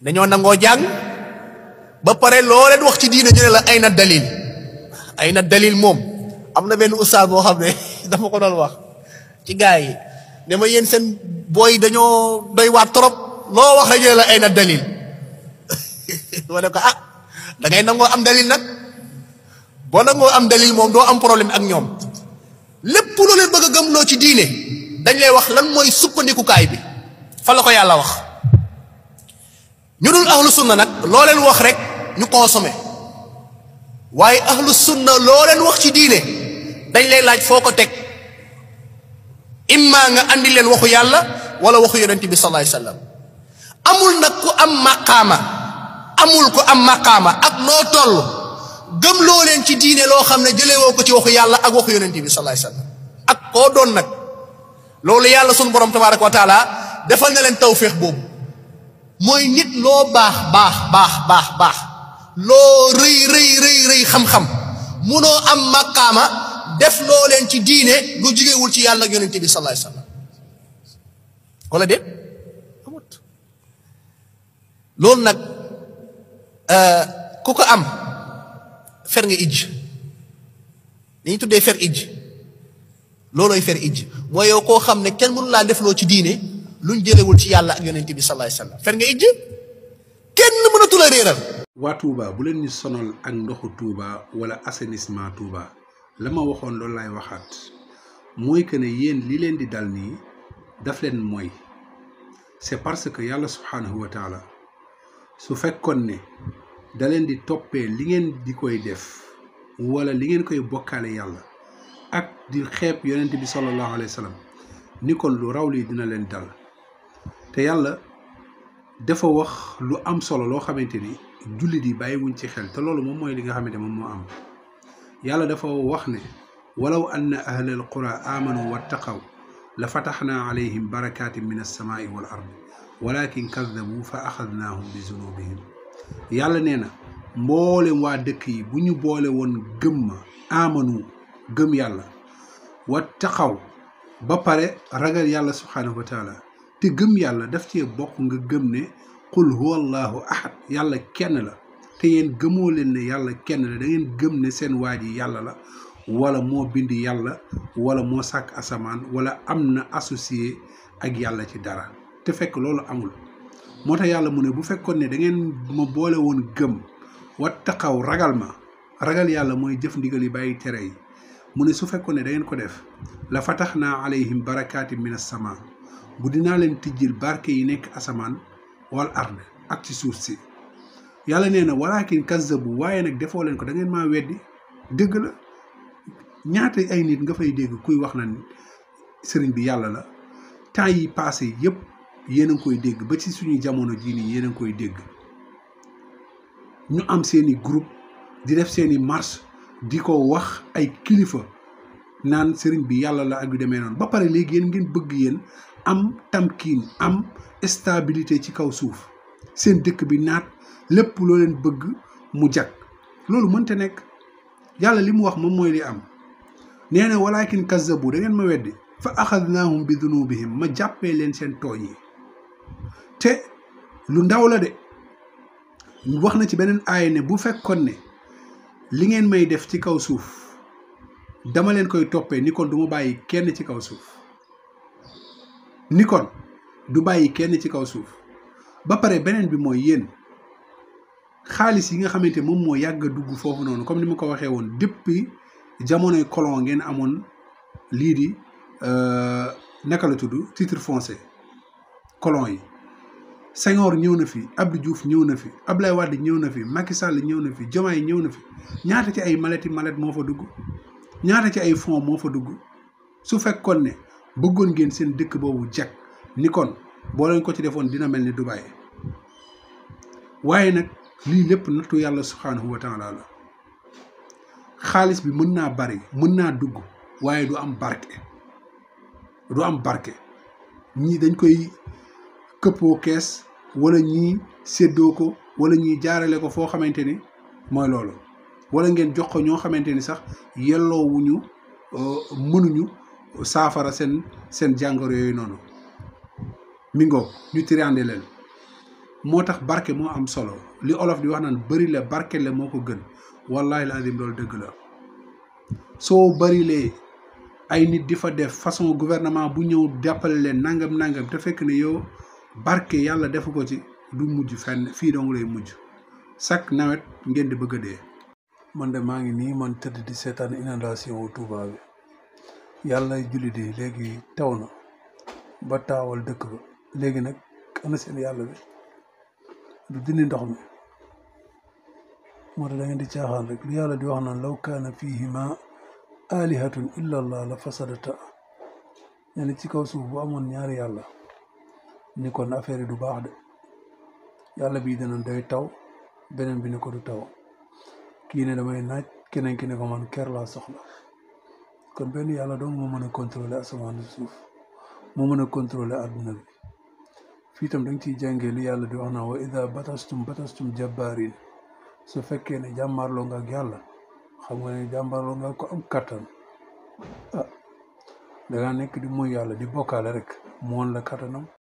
dañoo nangoo jàng ba pare loo leen wax ci diine ñu ne la ay na dalil moom am na benn ustaas boo xam ne dafa ko doon wax ci gaa yi ne ma yéen seen booy dañoo doy waat trop loo wax rek ñu ne la ay na dalil ma ne ko da ngay nangoo am dalil nag boo nangoo am dalil moom doo am problème ak ñoom lépp loo leen bëgg a gëmloo ci diine dañ lay wax lan mooy sukkandikukaay bi fa la ko yàlla wax. ñu dul ahlu sunna nag loo leen wax rek ñu consommé waaye ahlu sunna loo leen wax ci diine dañ lay laaj foo ko teg imma nga andi leen waxu yàlla wala waxu yonent bi sallallahu alayhi wasallam amul nag ku am maqaama ak noo toll gëm loo leen ci diine loo xam ne jëlee woo ko ci waxu yàlla ak waxu yonent bi sallallahu alayhi wasallam ak koo doon nag loolu yàlla sunu borom tabaraka wa taala defal na leen tawféex boobu mooy nit loo baax loo rëy xam-xam munoo am maqaama def loo leen ci diine lu jugewul ci yàlla ak yonent bi sallallahu alayhi wasallam wala déet amut loolu nag ku ko am fer nga ijj li ñu tuddee fer ijj loolooy fer ijj mooy yow koo xam ne kenn mënu laa def loo ci diine luñ jëlewul ci yàlla ak yonent bi sallallahu alayhi wasallam fer nga ijj kenn mënatu la réeral. waa Touba bu leen ñu sonal ak ndoxu Touba wala assainissement Touba la ma waxoon loolu laay waxaat mooy que ne yéen li leen di dal nii daf leen mooy c'est parce que yàlla subhanahu wa taala su fekkoon ne da leen di toppee li ngeen di koy def wala li ngeen koy bokkaale yàlla ak di xeeb yonent bi sallallahu alayhi wa sallam ni kon lu raw lii dina leen dal te yàlla dafa wax lu am solo loo xamante ni jullit yi bàyyiwuñ ci xel te loolu moom mooy li nga xamante moom moo am yàlla dafa wax ne walaw anna ahlal qura amanu wattaqaw la fataxnaa alayhim barakatin min alsamaai wal ardi walakin kaddabu fa axadnaahum bi zunubihim yàlla nee na mboolem waa dëkk yi bu ñu boole woon gëm ma amanu gëm yàlla wattaqaw ba pare ragal yàlla subhaanahu wa taala te gëm yàlla daf cee bokk nga gëm ne qul huwa allahu ahad yàlla kenn la te yéen gëmoo leen ne yàlla kenn la da ngeen gëm ne seen waa ji yàlla la wala moo bind yàlla wala moo sàkk asamaan wala am na associé ak yàlla ci dara te fekk loolu amul moo tax yàlla mu ne bu fekkoon ne da ngeen ma boole woon gëm wattaqaw ragal yàlla mooy jëf ndigal yi bàyyi tere yi mu ne su fekkoon ne da ngeen ko def la fataxnaa alayhim barakatin min as-samaa bu dinaa leen tijjil barke yi nekk asamaan wal ard ak ci suuf si yàlla nee na walakin kazzabu waaye nag defoo leen ko da ngeen maa weddi dëgg la ñaata ay nit nga fay dégg kuy wax na sëriñ bi yàlla la temps yi passé yëpp yéen a ngi koy dégg ba ci suñu jamono jii nii yéen a ngi koy dégg ñu am seeni groupe di def seeni marche di ko wax ay kilifa naan sëriñ bi yàlla la ak yu demee noonu ba pare léegi yéen ngeen bëgg yéen am tamkiin am stabilité ci kaw suuf seen dëkk bi naat lépp loo leen bëgg mu jag loolu mënta nekk yàlla li mu wax moom mooy li am nee na walakin kazzabu da ngeen ma weddi fa axadnaahum bi dunubihim ma jàppee leen seen tooñ yi te lu ndaw la de wax na ci beneen aaya ne bu fekkoon ne li ngeen may def ci kaw suuf dama leen koy toppee ni kon du ma bàyyi kenn ci kaw suuf ni kon du bàyyi kenn ci kaw suuf ba pare beneen bi mooy yéen xaalis yi nga xamante moom moo yàgg a dugg foofu noonu comme ni ma ko waxee woon depuis jamonoy colon ngeen amoon lii di naka la tudd titre foncier colon yi Senghor ñëw na fi Abdou Diouf ñëw na fi Abdoulaye Wade ñëw na fi Macky Sall ñëw na fi Diomaye ñëw na fi ñaata ci ay malet moo fa dugg ñaata ci ay fonds moo fa dugg su fekkoon ne bëggoon ngeen seen dëkk boobu jag ni kon boo leen ko ci defoon dina mel ni Dubaï waaye nag lii lépp nattu yàlla subhaanahu wa taala la xaalis bi mën naa bari mën naa dugg waaye du am barke ñii dañ koy këppoo kees wala ñii séddoo ko wala ñii jaarale ko foo xamante ni mooy loolu wala ngeen jox ko ñoo xamante ni sax yelloowuñu mënuñu saafara seen jàngoro yooyu noonu mi ngoog ñu tirande leen moo tax barke moo am solo li olof di wax naan bëri la barke la moo ko gën wallahi lazim loolu dëgg la soo bërilee ay nit di fa def façon gouvernement bu ñëw jàppale leen nangam te fekk ne yow barke yàlla defu ko ci du mujj fenn fii dong lay mujj chaque nawet ngeen di bëgg a dee. man de maa ngi nii man tëdd di seetaan inondation wu Touba bi yàlla jullit yi léegi taw na ba taawal dëkk ba léegi nag ana seen yàlla bi du dindi ndox mi moo tax da ngeen di caaxaan rek lu yàlla di wax naan law kaana fihima alihatun illa allah la fasadata ne ni ci kaw suuf bu amoon ñaari yàlla ni kon affaire yi du baax de yàlla bii dana day taw beneen bi ne ko du taw kii ne damay naaj keneen ki ne ko man ker laa soxla kon benn yàlla dong moo mën a contrôler asamaan suuf moo mën a contrôler àdduna bi fii tam da nga ciy jàngee li yàlla di wax naa wa ida batastum jabbaarin su fekkee ne jàmmaarloo nga ak yàlla xam nga ne jàmbaarloo nga ko am kattan da ngaa nekk di mooy yàlla di bokkaale rek mu woon la kattanam